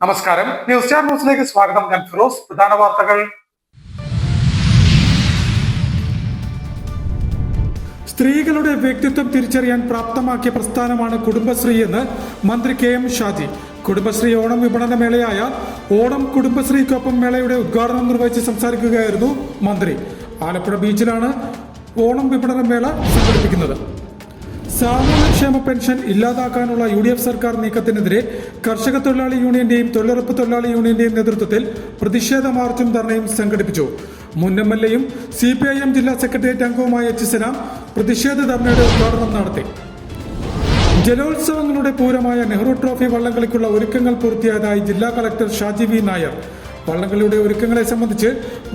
നമസ്കാരം. News star ന്യൂസിലേക്ക് സ്വാഗതം. ഞാൻ ഫിറോസ്. പ്രധാന വാർത്തകൾ. സ്ത്രീകളുടെ വ്യക്തിത്വം തിരിച്ചറിയാൻ പ്രാപ്തമാക്കിയ പ്രസ്ഥാനമാണ് കുടുംബശ്രീ എന്ന് മന്ത്രി KM ഷാജി. കുടുംബശ്രീ ഓണം വിപണന മേളയായ ഓണം കുടുംബശ്രീക്കൊപ്പം മേളയുടെ ഉദ്ഘാടനം നിർവഹിച്ച് സംസാരിക്കുകയായിരുന്നു മന്ത്രി. ആലപ്പുഴ ബീച്ചിലാണ് ഓണം വിപണന മേള സംഘടിപ്പിക്കുന്നത്. സാമൂഹ്യക്ഷേമ പെൻഷൻ ഇല്ലാതാക്കാനുള്ള UDF സർക്കാർ നീക്കത്തിനെതിരെ കർഷക തൊഴിലാളി യൂണിയന്റെയും തൊഴിലുറപ്പ് തൊഴിലാളി യൂണിയന്റെയും നേതൃത്വത്തിൽ പ്രതിഷേധ മാർച്ചും ധർണയും സംഘടിപ്പിച്ചു. മുൻ MLA-യും CPIM ജില്ലാ സെക്രട്ടേറിയറ്റ് അംഗവുമായ H. സലാം പ്രതിഷേധ ധർണയുടെ ഉദ്ഘാടനം നടത്തി. ജലോത്സവങ്ങളുടെ പൂരമായ നെഹ്റു ട്രോഫി വള്ളംകളിക്കുള്ള ഒരുക്കങ്ങൾ പൂർത്തിയായതായി ജില്ലാ കളക്ടർ ഷാജി V. നായർ. വള്ളംകളിയുടെ ഒരുക്കങ്ങളെ സംബന്ധിച്ച്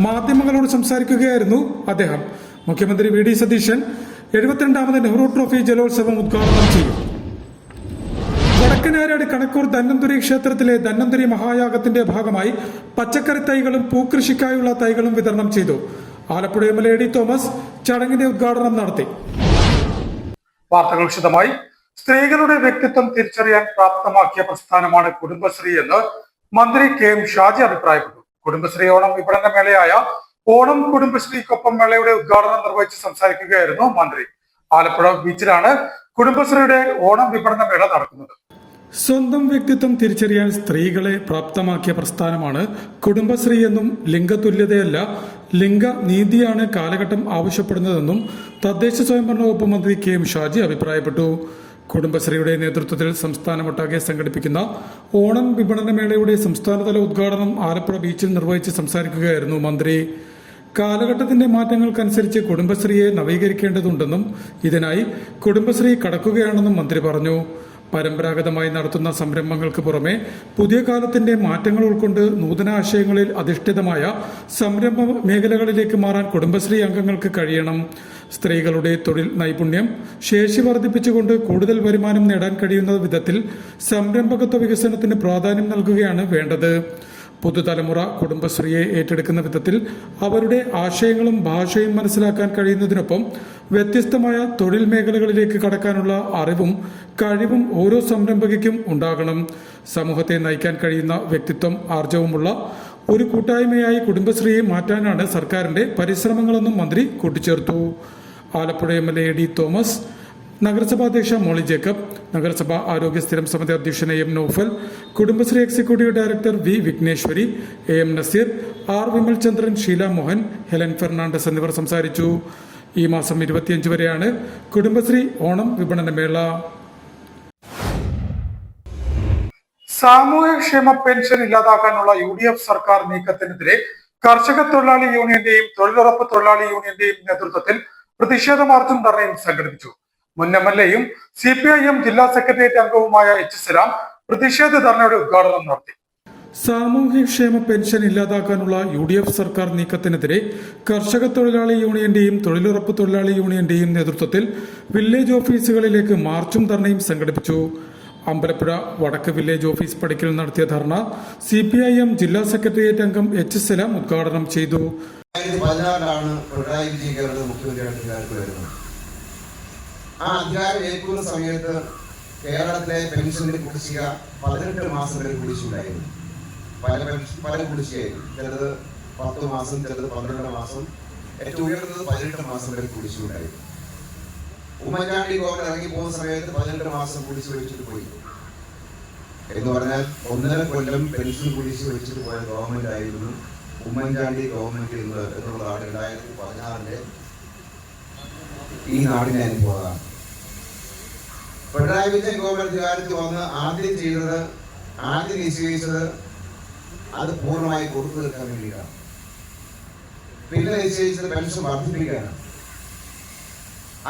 മാധ്യമങ്ങളോട് സംസാരിക്കുകയായിരുന്നു അദ്ദേഹം. മുഖ്യമന്ത്രി VD സതീശൻ 72ാമത് നെഹ്റു ട്രോഫി ജലോത്സവം ഉദ്ഘാടനം ചെയ്യും. വടക്കനാരാട് കണക്കൂർ ധന്വന്തരി ക്ഷേത്രത്തിലെ ധന്വന്തരി മഹായാഗത്തിന്റെ ഭാഗമായി പച്ചക്കറി തൈകളും പൂക്കൃഷിക്കായുള്ള തൈകളും വിതരണം ചെയ്തു. ആലപ്പുഴ MLA AD തോമസ് ചടങ്ങിന്റെ ഉദ്ഘാടനം നടത്തി. വാർത്തകൾ വിശദമായി. സ്ത്രീകളുടെ വ്യക്തിത്വം തിരിച്ചറിയാൻ പ്രാപ്തമാക്കിയ പ്രസ്ഥാനമാണ് കുടുംബശ്രീ എന്ന് മന്ത്രി KM ഷാജി അഭിപ്രായപ്പെട്ടു. കുടുംബശ്രീ ഓണം വിപണന മേളയായ ഓണം കുടുംബശ്രീക്കൊപ്പം മേളയുടെ ഉദ്ഘാടനം നിർവഹിച്ച് സംസാരിക്കുകയായിരുന്നു മന്ത്രി. ആലപ്പുഴ ബീച്ചിലാണ് കുടുംബശ്രീയുടെ ഓണം വിപണന മേള നടക്കുന്നത്. സ്വന്തം വ്യക്തിത്വം തിരിച്ചറിയാൻ സ്ത്രീകളെ പ്രാപ്തമാക്കിയ പ്രസ്ഥാനമാണ് കുടുംബശ്രീ എന്നും ലിംഗതുല്യതയല്ല ലിംഗനീതിയാണ് കാലഘട്ടം ആവശ്യപ്പെടുന്നതെന്നും തദ്ദേശ സ്വയംഭരണ വകുപ്പ് മന്ത്രി KM ഷാജി അഭിപ്രായപ്പെട്ടു. കുടുംബശ്രീയുടെ നേതൃത്വത്തിൽ സംസ്ഥാനമൊട്ടാകെ സംഘടിപ്പിക്കുന്ന ഓണം വിപണന മേളയുടെ സംസ്ഥാനതല ഉദ്ഘാടനം ആലപ്പുഴ ബീച്ചിൽ നിർവഹിച്ച് സംസാരിക്കുകയായിരുന്നു മന്ത്രി. കാലഘട്ടത്തിന്റെ മാറ്റങ്ങൾക്കനുസരിച്ച് കുടുംബശ്രീയെ നവീകരിക്കേണ്ടതുണ്ടെന്നും ഇതിനായി കുടുംബശ്രീ കടക്കുകയാണെന്നും മന്ത്രി പറഞ്ഞു. പരമ്പരാഗതമായി നടത്തുന്ന സംരംഭങ്ങൾക്ക് പുറമെ പുതിയ കാലത്തിന്റെ മാറ്റങ്ങൾ ഉൾക്കൊണ്ട് നൂതനാശയങ്ങളിൽ അധിഷ്ഠിതമായ സംരംഭ മേഖലകളിലേക്ക് മാറാൻ കുടുംബശ്രീ അംഗങ്ങൾക്ക് കഴിയണം. സ്ത്രീകളുടെ തൊഴിൽ നൈപുണ്യം ശേഷി വർദ്ധിപ്പിച്ചുകൊണ്ട് കൂടുതൽ വരുമാനം നേടാൻ കഴിയുന്ന വിധത്തിൽ സംരംഭകത്വ വികസനത്തിന് പ്രാധാന്യം നൽകുകയാണ് വേണ്ടത്. പുതുതലമുറ കുടുംബശ്രീയെ ഏറ്റെടുക്കുന്ന വിധത്തിൽ അവരുടെ ആശയങ്ങളും ഭാഷയും മനസ്സിലാക്കാൻ കഴിയുന്നതിനൊപ്പം വ്യത്യസ്തമായ തൊഴിൽ മേഖലകളിലേക്ക് കടക്കാനുള്ള അറിവും കഴിവും ഓരോ സംരംഭകയ്ക്കും ഉണ്ടാകണം. സമൂഹത്തെ നയിക്കാൻ കഴിയുന്ന വ്യക്തിത്വം ആർജവമുള്ള ഒരു കൂട്ടായ്മയായി കുടുംബശ്രീയെ മാറ്റാനാണ് സർക്കാരിന്റെ പരിശ്രമങ്ങളെന്നും മന്ത്രി കൂട്ടിച്ചേർത്തു. ആലപ്പുഴ MLA AD തോമസ്, നഗരസഭാ അധ്യക്ഷ മോളി ജേക്കബ്, നഗരസഭാ ആരോഗ്യ സ്ഥിരം സമിതി അധ്യക്ഷൻ AM Noufal, Kudumbashree executive director V. Vighneshwari, AM Naseer, R. Vimalchandran, Sheela Mohan, Helen Fernandez എന്നിവർ സംസാരിച്ചു. ഈ മാസം 25 വരെയാണ് കുടുംബശ്രീ ഓണം വിപണന മേള. സാമൂഹ്യക്ഷേമ പെൻഷൻ ഇല്ലാതാക്കാനുള്ള UDF സർക്കാർ നീക്കത്തിനെതിരെ കർഷക തൊഴിലാളി യൂണിയന്റെയും തൊഴിലുറപ്പ് തൊഴിലാളി യൂണിയന്റെയും നേതൃത്വത്തിൽ പ്രതിഷേധ മാർച്ചും ധർണയും സംഘടിപ്പിച്ചു. മുൻ MLA-യും CPIM ജില്ലാ സെക്രട്ടേറിയറ്റ് അംഗവുമായ H. സലാം പ്രതിഷേധ ധർണയുടെ ഉദ്ഘാടനം നടത്തി. സാമൂഹ്യക്ഷേമ പെൻഷൻ ഇല്ലാതാക്കാനുള്ള UDF സർക്കാർ നീക്കത്തിനെതിരെ കർഷക തൊഴിലാളി യൂണിയന്റെയും തൊഴിലുറപ്പ് തൊഴിലാളി യൂണിയന്റെയും നേതൃത്വത്തിൽ വില്ലേജ് ഓഫീസുകളിലേക്ക് മാർച്ചും ധർണയും സംഘടിപ്പിച്ചു. അമ്പലപ്പുഴ വടക്ക് വില്ലേജ് ഓഫീസ് പടിക്കൽ നടത്തിയ ധർണ CPIM ജില്ലാ സെക്രട്ടേറിയറ്റ് അംഗം H. സലാം ഉദ്ഘാടനം ചെയ്തു. ആ അധികാരം ഏൽക്കുന്ന സമയത്ത് കേരളത്തിലെ പെൻഷന്റെ കുടിശ്ശിക 18 മാസം വരെ കുടിശ്ശികയായിരുന്നു. പല കുടിശ്ശികയായിരുന്നു. ചിലത് 10 മാസം, ചിലത് 12 മാസം, ഏറ്റവും ഉയർന്നത് 18 മാസം വരെ കുടിശ്ശികയായിരുന്നു. ഉമ്മൻചാണ്ടി ഗവൺമെന്റ് ഇറങ്ങി പോകുന്ന സമയത്ത് 18 മാസം കുടിശ്ശിക വെച്ചിട്ട് പോയി എന്ന് പറഞ്ഞാൽ 1.5 കൊല്ലം പെൻഷൻ കുടിശ്ശിക വെച്ചിട്ട് പോയ ഗവൺമെന്റ് ആയിരുന്നു ഉമ്മൻചാണ്ടി ഗവൺമെന്റ് എന്നുള്ളതാണ് 2016 ഈ നാടിനെ അനുഭവമാണ്. പിണറായി വിജയൻ ഗവൺമെന്റ് അധികാരത്തിൽ വന്ന് ആദ്യം നിശ്ചയിച്ചത് അത് പൂർണ്ണമായി കൊടുത്തു തീർക്കാൻ വേണ്ടിയിട്ടാണ്. പിന്നെ നിശ്ചയിച്ചത് പെൻഷൻ വർദ്ധിപ്പിക്കാനാണ്.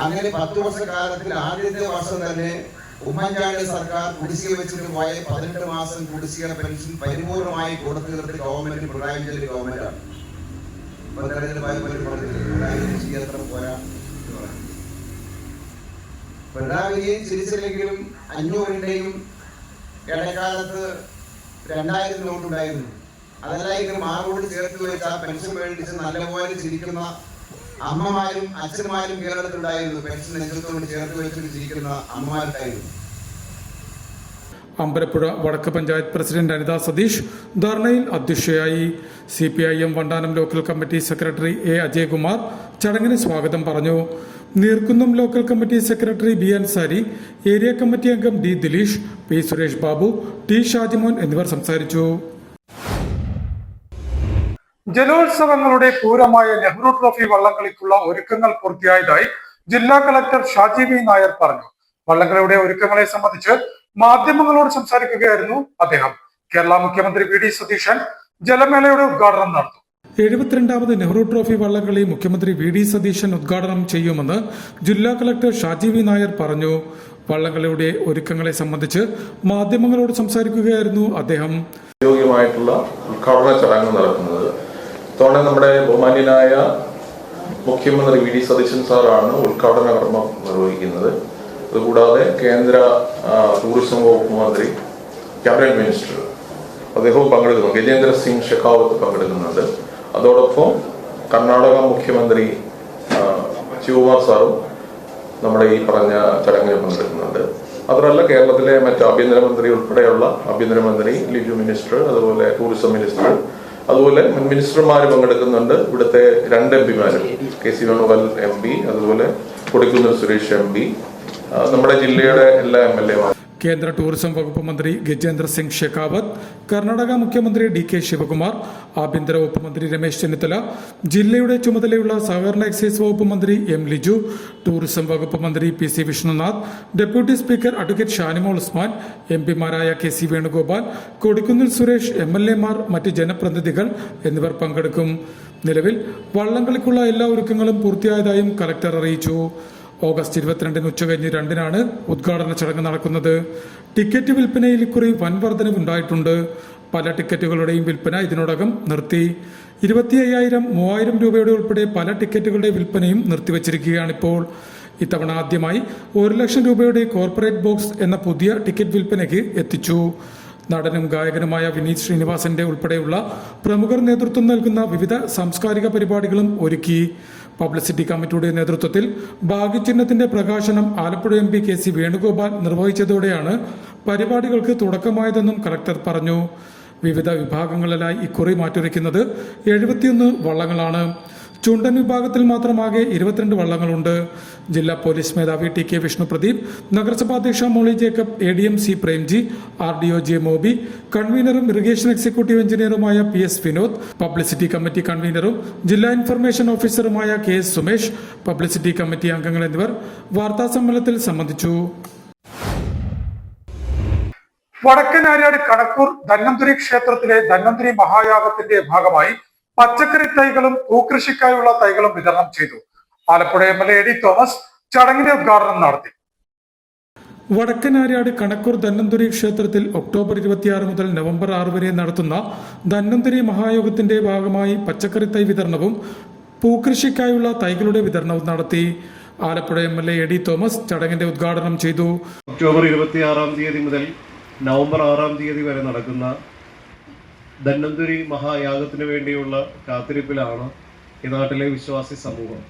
അങ്ങനെ 10 വർഷക്കാലത്തിൽ ആദ്യത്തെ വർഷം തന്നെ ഉമ്മൻചാണ്ടി സർക്കാർ കുടിശ്ശിക വെച്ചിട്ട് പോയ 18 മാസം കുടിശ്ശിക പെൻഷൻ പരിപൂർണമായി കൊടുത്തു തീർത്ത ഗവൺമെന്റ് പിണറായി വിജയന്റെ ഗവൺമെന്റാണ്. പിണറായി വിജയൻ ചിരിച്ചില്ലെങ്കിലും 500-ന്റെയും ഇടക്കാലത്ത് 2000 നോട്ടുണ്ടായിരുന്നു. അതെല്ലാം മാറോട് ചേർത്ത് വെച്ച പെൻഷൻ മേടിച്ച് നല്ലപോലെ ചിരിക്കുന്ന അമ്മമാരും അച്ഛന്മാരും കേരളത്തിലുണ്ടായിരുന്നു. പെൻഷൻ നെഞ്ചത്തോട് ചേർത്ത് വെച്ചിട്ട് ചിരിക്കുന്ന അമ്മമാരുണ്ടായിരുന്നു. അമ്പലപ്പുഴ വടക്ക് പഞ്ചായത്ത് പ്രസിഡന്റ് അനിത സതീഷ് ധർണയിൽ അധ്യക്ഷയായി. CPIM Vandanam local committee secretary A. Ajayakumar ചടങ്ങിന് സ്വാഗതം പറഞ്ഞു. Neerkunnam local committee secretary B. Ansari, area committee അംഗം D. Dileesh, P. Suresh Babu, T. Shajimon എന്നിവർ സംസാരിച്ചു. ജലോത്സവങ്ങളുടെ പൂരമായ നെഹ്റു ട്രോഫി വള്ളംകളിക്കുള്ള ഒരുക്കങ്ങൾ പൂർത്തിയായതായി ജില്ലാ കളക്ടർ ഷാജി V. നായർ പറഞ്ഞു. വള്ളംകളിയുടെ ഒരുക്കങ്ങളെ സംബന്ധിച്ച് മാധ്യമങ്ങളോട് സംസാരിക്കുകയായിരുന്നു അദ്ദേഹം. കേരള മുഖ്യമന്ത്രി V. D. സതീശൻ ജലമേളയുടെ ഉദ്ഘാടനം നടത്തും. 72ാമത് നെഹ്റു ട്രോഫി വള്ളംകളി മുഖ്യമന്ത്രി V. D. സതീശൻ ഉദ്ഘാടനം ചെയ്യുമെന്ന് ജില്ലാ കളക്ടർ ഷാജി V. നായർ പറഞ്ഞു. വള്ളംകളിയുടെ ഒരുക്കങ്ങളെ സംബന്ധിച്ച് മാധ്യമങ്ങളോട് സംസാരിക്കുകയായിരുന്നു അദ്ദേഹം. യോഗ്യമായിട്ടുള്ള ഉദ്ഘാടന ചടങ്ങ് നടക്കുന്നത് ഇത്തവണ നമ്മുടെ ബഹുമാന്യനായ മുഖ്യമന്ത്രി V. D. സതീശൻ സാറാണ് ഉദ്ഘാടന കർമ്മം നിർവഹിക്കുന്നത്. അതുകൂടാതെ കേന്ദ്ര ടൂറിസം വകുപ്പ് മന്ത്രി, ക്യാബിനറ്റ് മിനിസ്റ്റർ അദ്ദേഹവും പങ്കെടുക്കുന്നു. ഗജേന്ദ്ര സിംഗ് ഷെഖാവത്ത് പങ്കെടുക്കുന്നുണ്ട്. അതോടൊപ്പം കർണാടക മുഖ്യമന്ത്രി ശിവകുമാർ സാറും നമ്മുടെ ഈ പറഞ്ഞ ചടങ്ങിൽ പങ്കെടുക്കുന്നുണ്ട്. മാത്രമല്ല കേരളത്തിലെ മറ്റ് ആഭ്യന്തരമന്ത്രി ഉൾപ്പെടെയുള്ള ആഭ്യന്തരമന്ത്രി, ലിജു മിനിസ്റ്റർ, അതുപോലെ ടൂറിസം മിനിസ്റ്റർ, അതുപോലെ മുൻ മിനിസ്റ്റർമാർ പങ്കെടുക്കുന്നുണ്ട്. ഇവിടുത്തെ 2 എംപിമാരും KC വേണുഗോപാൽ MP, അതുപോലെ കൊടിക്കുന്നിൽ സുരേഷ് MP, നമ്മുടെ ജില്ലയുടെ എല്ലാ MLA. കേന്ദ്ര ടൂറിസം വകുപ്പ് മന്ത്രി ഗജേന്ദ്ര സിംഗ് ഷെഖാവത്ത്, കർണാടക മുഖ്യമന്ത്രി DK ശിവകുമാർ, ആഭ്യന്തര വകുപ്പ് മന്ത്രി രമേശ് ചെന്നിത്തല, ജില്ലയുടെ ചുമതലയുള്ള സഹകരണ എക്സൈസ് വകുപ്പ് മന്ത്രി M. ലിജു, ടൂറിസം വകുപ്പ് മന്ത്രി PC Vishnunath, deputy speaker advocate Shanimol Usman, MPമാരായ KC വേണുഗോപാൽ, കൊടിക്കുന്നിൽ സുരേഷ്, MLA മാർ, മറ്റ് ജനപ്രതിനിധികൾ എന്നിവർ പങ്കെടുക്കും. നിലവിൽ വള്ളംകളിക്കുള്ള എല്ലാ ഒരുക്കങ്ങളും പൂർത്തിയായതായും കലക്ടർ അറിയിച്ചു. ഓഗസ്റ്റ് 22 ഉച്ചകഴിഞ്ഞ് 2-നാണ് ഉദ്ഘാടന ചടങ്ങ് നടക്കുന്നത്. ടിക്കറ്റ് വിൽപ്പനയിൽ ഇക്കുറി വൻ വർധനവുണ്ടായിട്ടുണ്ട്. പല ടിക്കറ്റുകളുടെയും വിൽപ്പന ഇതിനോടകം നിർത്തി. 25,000, 3,000 രൂപയുടെ ഉൾപ്പെടെ പല ടിക്കറ്റുകളുടെ വിൽപ്പനയും നിർത്തിവച്ചിരിക്കുകയാണിപ്പോൾ. ഇത്തവണ ആദ്യമായി 1 ലക്ഷം രൂപയുടെ കോർപ്പറേറ്റ് ബോക്സ് എന്ന പുതിയ ടിക്കറ്റ് വിൽപ്പനയ്ക്ക് എത്തിച്ചു. നടനും ഗായകനുമായ വിനീത് ശ്രീനിവാസന്റെ ഉൾപ്പെടെയുള്ള പ്രമുഖർ നേതൃത്വം നൽകുന്ന വിവിധ സാംസ്കാരിക പരിപാടികളും ഒരുക്കി. പബ്ലിസിറ്റി കമ്മിറ്റിയുടെ നേതൃത്വത്തിൽ ഭാഗ്യചിഹ്നത്തിന്റെ പ്രകാശനം ആലപ്പുഴ MP KC വേണുഗോപാൽ നിർവഹിച്ചതോടെയാണ് പരിപാടികൾക്ക് തുടക്കമായതെന്നും കളക്ടർ പറഞ്ഞു. വിവിധ വിഭാഗങ്ങളിലായി ഇക്കുറി മാറ്റുരയ്ക്കുന്നത് 71 വള്ളങ്ങളാണ്. ചുണ്ടൻ വിഭാഗത്തിൽ മാത്രമാകെ 22 വള്ളങ്ങളുണ്ട്. ജില്ലാ പോലീസ് മേധാവി TK വിഷ്ണു പ്രദീപ്, നഗരസഭാ അധ്യക്ഷ Molly Jacob, ADM C. Premji, RDO J. Moby, കൺവീനറും ഇറിഗേഷൻ എക്സിക്യൂട്ടീവ് എഞ്ചിനീയറുമായ PS. വിനോദ്, പബ്ലിസിറ്റി കമ്മിറ്റി കൺവീനറും ജില്ലാ ഇൻഫർമേഷൻ ഓഫീസറുമായ KS. സുമേഷ്, പബ്ലിസിറ്റി കമ്മിറ്റി അംഗങ്ങൾ എന്നിവർ വാർത്താസമ്മേളനത്തിൽ സംബന്ധിച്ചു. വടക്കനാര്യാട് കണക്കൂർ ധന്വന്തരി ക്ഷേത്രത്തിലെ ധന്വന്തരി മഹായാഗത്തിന്റെ ഭാഗമായി പച്ചക്കറി തൈകളും പൂക്കൃഷിക്കായുള്ള തൈകളും വിതരണം ചെയ്തു. Alappuzha MLA A. D. Thomas ചടങ്ങിന്റെ ഉദ്ഘാടനം നടത്തി. വടക്കനാര്യാട് കണക്കൂർ ധന്വന്തരി ക്ഷേത്രത്തിൽ ഒക്ടോബർ 26 മുതൽ നവംബർ 6 വരെ നടത്തുന്ന ധന്വന്തരി മഹായോഗത്തിന്റെ ഭാഗമായി പച്ചക്കറി തൈ വിതരണവും പൂക്കൃഷിക്കായുള്ള തൈകളുടെ വിതരണവും നടത്തി. Alappuzha MLA A. D. Thomas ചടങ്ങിന്റെ ഉദ്ഘാടനം ചെയ്തു. ഒക്ടോബർ 26 മുതൽ നവംബർ 6 വരെ നടക്കുന്ന ധന്വന്തരി മഹായാഗത്തിന് വേണ്ടിയുള്ള കാത്തിരിപ്പിലാണ് ഈ നാട്ടിലെ വിശ്വാസി സമൂഹം.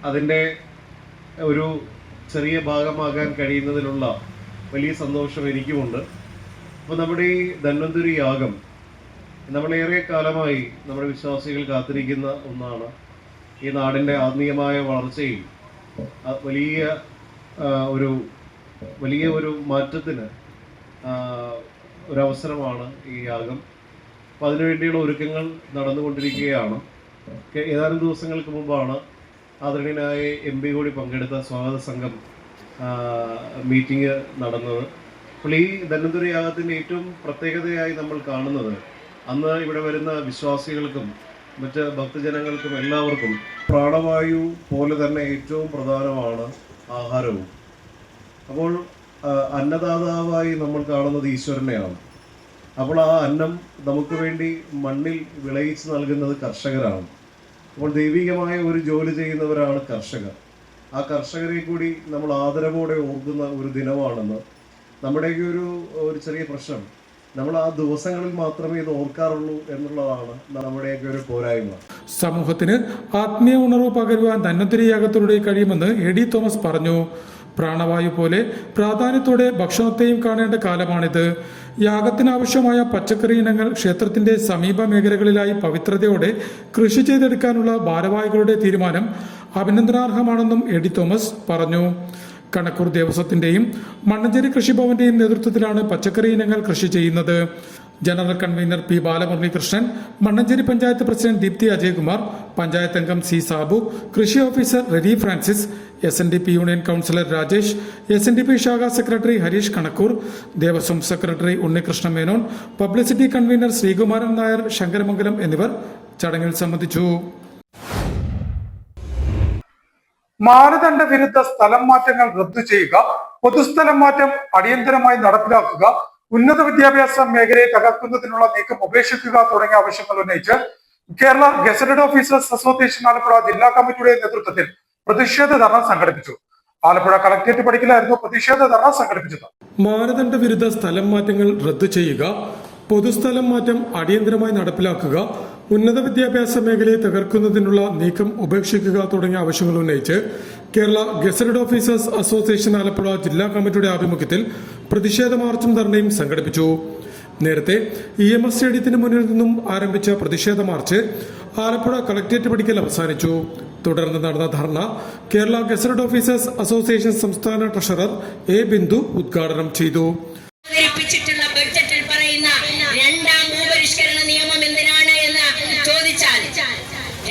അതിൻ്റെ ഒരു ചെറിയ ഭാഗമാകാൻ കഴിയുന്നതിലുള്ള വലിയ സന്തോഷം എനിക്കുമുണ്ട്. അപ്പോൾ നമ്മുടെ ഈ ധന്വന്തരി യാഗം നമ്മളേറെ കാലമായി നമ്മുടെ വിശ്വാസികൾ കാത്തിരിക്കുന്ന ഒന്നാണ്. ഈ നാടിൻ്റെ ആത്മീയമായ വളർച്ചയിൽ വലിയ ഒരു മാറ്റത്തിന് ഒരവസരമാണ് ഈ യാഗം. അപ്പോൾ അതിനുവേണ്ടിയുള്ള ഒരുക്കങ്ങൾ നടന്നുകൊണ്ടിരിക്കുകയാണ്. ഏതാനും ദിവസങ്ങൾക്ക് മുമ്പാണ് ആദരണീയനായ MP കൂടി പങ്കെടുത്ത സ്വാഗത സംഘം മീറ്റിംഗ് നടന്നത്. അപ്പോൾ ഈ ധന്വന്തരി യാഗത്തിൻ്റെ ഏറ്റവും പ്രത്യേകതയായി നമ്മൾ കാണുന്നത് അന്ന് ഇവിടെ വരുന്ന വിശ്വാസികൾക്കും മറ്റ് ഭക്തജനങ്ങൾക്കും എല്ലാവർക്കും പ്രാണവായു പോലെ തന്നെ ഏറ്റവും പ്രധാനമാണ് ആഹാരവും. അപ്പോൾ അന്നദാതാവായി നമ്മൾ കാണുന്നത് ഈശ്വരനെയാണ്. അപ്പോൾ ആ അന്നം നമുക്ക് വേണ്ടി മണ്ണിൽ വിളയിച്ച് നൽകുന്നത് കർഷകരാണ്. അപ്പോൾ ദൈവികമായ ഒരു ജോലി ചെയ്യുന്നവരാണ് കർഷകർ. ആ കർഷകരെ കൂടി നമ്മൾ ആദരവോടെ ഓർക്കുന്ന ഒരു ദിനമാണെന്ന്. നമ്മുടെയൊക്കെ ഒരു ചെറിയ പ്രശ്നം, നമ്മൾ ആ ദിവസങ്ങളിൽ മാത്രമേ ഇത് ഓർക്കാറുള്ളൂ എന്നുള്ളതാണ് നമ്മുടെയൊക്കെ ഒരു പോരായ്മ. സമൂഹത്തിന് ആത്മീയ ഉണർവ് പകരുവാൻ ധന്വന്തരി യാഗത്തിലൂടെ കഴിയുമെന്ന് A. D. തോമസ് പറഞ്ഞു. പ്രാണവായു പോലെ പ്രാധാന്യത്തോടെ ഭക്ഷണത്തെയും കാണേണ്ട കാലമാണിത്. യാഗത്തിനാവശ്യമായ പച്ചക്കറി ഇനങ്ങൾ ക്ഷേത്രത്തിന്റെ സമീപ മേഖലകളിലായി പവിത്രതയോടെ കൃഷി ചെയ്തെടുക്കാനുള്ള ഭാരവാഹികളുടെ തീരുമാനം അഭിനന്ദനാർഹമാണെന്നും എ.ഡി. തോമസ് പറഞ്ഞു. കണക്കൂർ ദേവസ്വത്തിന്റെയും മണ്ണഞ്ചേരി കൃഷിഭവന്റെയും നേതൃത്വത്തിലാണ് പച്ചക്കറി ഇനങ്ങൾ കൃഷി ചെയ്യുന്നത്. General convener P Balamuralikrishnan, Mannancherry panchayat president Deepthi Ajaykumar, panchayat അംഗം സി സാബു, കൃഷി officer Reni Francis, SNDP union councillor Rajesh, SNDP ശാഖാ secretary Hareesh Kanakkoor, Devaswom secretary Unnikrishna Menon, publicity convener Sreekumaran Nair Sankaramangalam എന്നിവർ ചടങ്ങിൽ സംബന്ധിച്ചു. മാനദണ്ഡ വിരുദ്ധ സ്ഥലം മാറ്റങ്ങൾ റദ്ദു ചെയ്യുക, പൊതുസ്ഥലം മാറ്റം അടിയന്തരമായി നടപ്പിലാക്കുക, ഉന്നത വിദ്യാഭ്യാസ മേഖലയെ തകർക്കുന്നതിനുള്ള നീക്കം ഉപേക്ഷിക്കുക തുടങ്ങിയ ആവശ്യങ്ങൾ ഉന്നയിച്ച് Kerala gazetted officers association Alappuzha ജില്ലാ കമ്മിറ്റിയുടെ നേതൃത്വത്തിൽ പ്രതിഷേധ ധർണ സംഘടിപ്പിച്ചു. ആലപ്പുഴ കളക്ടറേറ്റ് പടിക്കലായിരുന്നു പ്രതിഷേധ ധർണ സംഘടിപ്പിച്ചത്. മാനദണ്ഡ വിരുദ്ധ സ്ഥലം മാറ്റങ്ങൾ റദ്ദു ചെയ്യുക, പൊതുസ്ഥലം മാറ്റം അടിയന്തരമായി നടപ്പിലാക്കുക, ഉന്നത വിദ്യാഭ്യാസ മേഖലയെ തകർക്കുന്നതിനുള്ള നീക്കം ഉപേക്ഷിക്കുക തുടങ്ങിയ ആവശ്യങ്ങൾ ഉന്നയിച്ച് Kerala gazetted officers association Alappuzha ജില്ലാ കമ്മിറ്റിയുടെ ആഭിമുഖ്യത്തിൽ പ്രതിഷേധ മാർച്ചും ധർണയും സംഘടിപ്പിച്ചു. നേരത്തെ EMS സ്റ്റേഡിയത്തിന് മുന്നിൽ നിന്നും ആരംഭിച്ച പ്രതിഷേധ മാർച്ച് ആലപ്പുഴ കളക്ടറേറ്റ് പടിക്കൽ അവസാനിച്ചു. തുടർന്ന് നടന്ന ധർണ കേരള ഗസറ്റഡ് ഓഫീസേഴ്സ് അസോസിയേഷൻ സംസ്ഥാന ട്രഷറർ A. ബിന്ദു ഉദ്ഘാടനം ചെയ്തു. അവതരിപ്പിച്ചിട്ടുള്ള ബഡ്ജറ്റിൽ പറയുന്ന രണ്ടാം ഭൂപരിഷ്കരണ നിയമം എന്തിനാണ് എന്ന് ചോദിച്ചാൽ,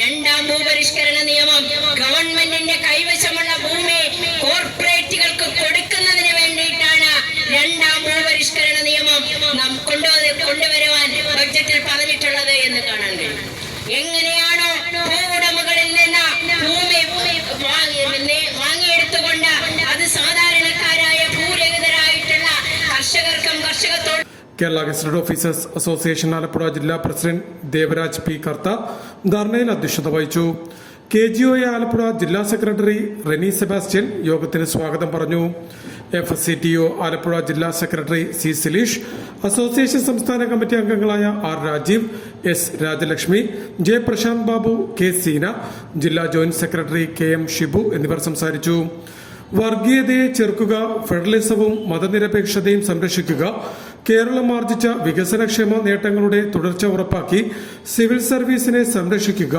രണ്ടാം ഭൂപരിഷ്കരണ നിയമം ഗവൺമെന്റിന്റെ കൈവശമുള്ള ഭൂമി കോർപ്പറേറ്റുകൾക്ക് കൊടുക്കുന്നതിന് വേണ്ടിയിട്ടാണ് രണ്ടാം ഭൂപരിഷ്കരണ നിയമം നാം കൊണ്ടുവരുവാൻ ബഡ്ജറ്റിൽ പറഞ്ഞിട്ടുള്ളത് എന്ന് കാണാൻ കഴിയും. എങ്ങനെയാണോ ഭൂവുടമകളിൽ നിന്ന് ഭൂമി വാങ്ങിയെടുത്തുകൊണ്ട് അത് സാധാരണക്കാരായ ഭൂരഹിതരായിട്ടുള്ള കർഷകർക്കും കർഷകത്തോട്. Kerala gazetted officers association Alappuzha ജില്ലാ പ്രസിഡന്റ് ദേവരാജ് പി കർത്ത ധർണയിൽ അധ്യക്ഷത വഹിച്ചു. KGOA ആലപ്പുഴ ജില്ലാ സെക്രട്ടറി റെനി സെബാസ്റ്റ്യൻ യോഗത്തിന് സ്വാഗതം പറഞ്ഞു. FSCTO ആലപ്പുഴ ജില്ലാ സെക്രട്ടറി C. സിലീഷ്, അസോസിയേഷൻ സംസ്ഥാന കമ്മിറ്റി അംഗങ്ങളായ R. Rajeev, S. Rajalakshmi, J. Prashanth Babu, K. Seena, ജില്ലാ ജോയിന്റ് സെക്രട്ടറി KM ഷിബു എന്നിവർ സംസാരിച്ചു. വർഗീയതയെ ചെറുക്കുക, ഫെഡറലിസവും മതനിരപേക്ഷതയും സംരക്ഷിക്കുക, കേരളം ആർജിച്ച വികസനക്ഷേമ നേട്ടങ്ങളുടെ തുടർച്ച ഉറപ്പാക്കി സിവിൽ സർവീസിനെ സംരക്ഷിക്കുക,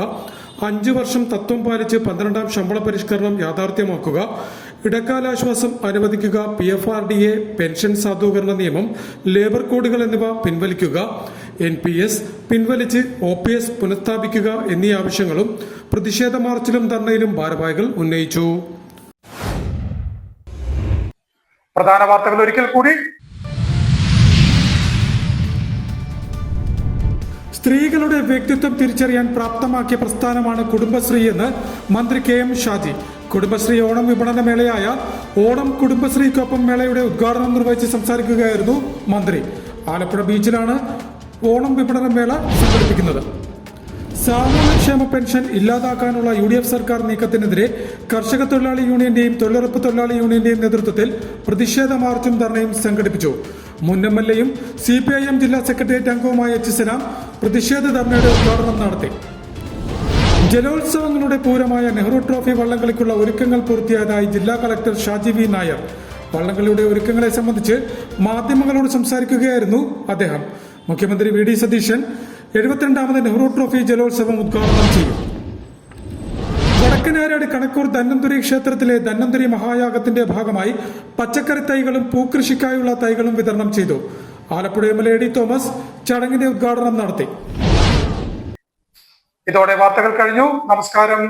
5 വർഷം തത്വം പാലിച്ച് 12ാം ശമ്പള പരിഷ്കരണം യാഥാർത്ഥ്യമാക്കുക, ഇടക്കാലാശ്വാസം അനുവദിക്കുക, PFRDA പെൻഷൻ സാധൂകരണ നിയമം, ലേബർ കോഡുകൾ എന്നിവ പിൻവലിക്കുക, NPS പിൻവലിച്ച് OPS പുനഃസ്ഥാപിക്കുക എന്നീ ആവശ്യങ്ങളും പ്രതിഷേധ മാർച്ചിലും ധർണയിലും ഭാരവാഹികൾ ഉന്നയിച്ചു. പ്രധാന വാർത്തകൾ ഒരിക്കൽ കൂടി. സ്ത്രീകളുടെ വ്യക്തിത്വം തിരിച്ചറിയാൻ പ്രാപ്തമാക്കിയ പ്രസ്ഥാനമാണ് കുടുംബശ്രീ എന്ന് മന്ത്രി KM ഷാജി. കുടുംബശ്രീ ഓണം വിപണന മേളയായ ഓണം കുടുംബശ്രീക്കൊപ്പം മേളയുടെ ഉദ്ഘാടനം നിർവഹിച്ച് സംസാരിക്കുകയായിരുന്നു മന്ത്രി. ആലപ്പുഴ ബീച്ചിലാണ് ഓണം വിപണന മേള സംഘടിപ്പിക്കുന്നത്. സാമൂഹ്യക്ഷേമ പെൻഷൻ ഇല്ലാതാക്കാനുള്ള UDF സർക്കാർ നീക്കത്തിനെതിരെ കർഷക തൊഴിലാളി യൂണിയന്റെയും തൊഴിലുറപ്പ് തൊഴിലാളി യൂണിയന്റെയും നേതൃത്വത്തിൽ പ്രതിഷേധ മാർച്ചും ധർണയും സംഘടിപ്പിച്ചു. മുൻ MLA-യും CPIM ജില്ലാ സെക്രട്ടേറിയറ്റ് അംഗവുമായ H. സലാം പ്രതിഷേധ ധർണയുടെ ഉദ്ഘാടനം നടത്തി. ജലോത്സവങ്ങളുടെ പൂരമായ നെഹ്റു ട്രോഫി വള്ളംകളിക്കുള്ള ഒരുക്കങ്ങൾ പൂർത്തിയായതായി ജില്ലാ കളക്ടർ ഷാജി V. നായർ. വള്ളംകളിയുടെ ഒരുക്കങ്ങളെ സംബന്ധിച്ച് മാധ്യമങ്ങളോട് സംസാരിക്കുകയായിരുന്നു അദ്ദേഹം. മുഖ്യമന്ത്രി VD സതീശൻ 72ാമത് നെഹ്റു ട്രോഫി ജലോത്സവം ഉദ്ഘാടനം ചെയ്യും. വടക്കനാരാട് കണക്കൂർ ധന്വന്തരി ക്ഷേത്രത്തിലെ ധന്വന്തരി മഹായാഗത്തിന്റെ ഭാഗമായി പച്ചക്കറി തൈകളും പൂക്കൃഷിക്കായുള്ള തൈകളും വിതരണം ചെയ്തു. ആലപ്പുഴ MLA എ.ഡി. തോമസ് ചടങ്ങിന്റെ ഉദ്ഘാടനം നടത്തി. ഇതോടെ വാർത്തകൾ കഴിഞ്ഞു. നമസ്കാരം.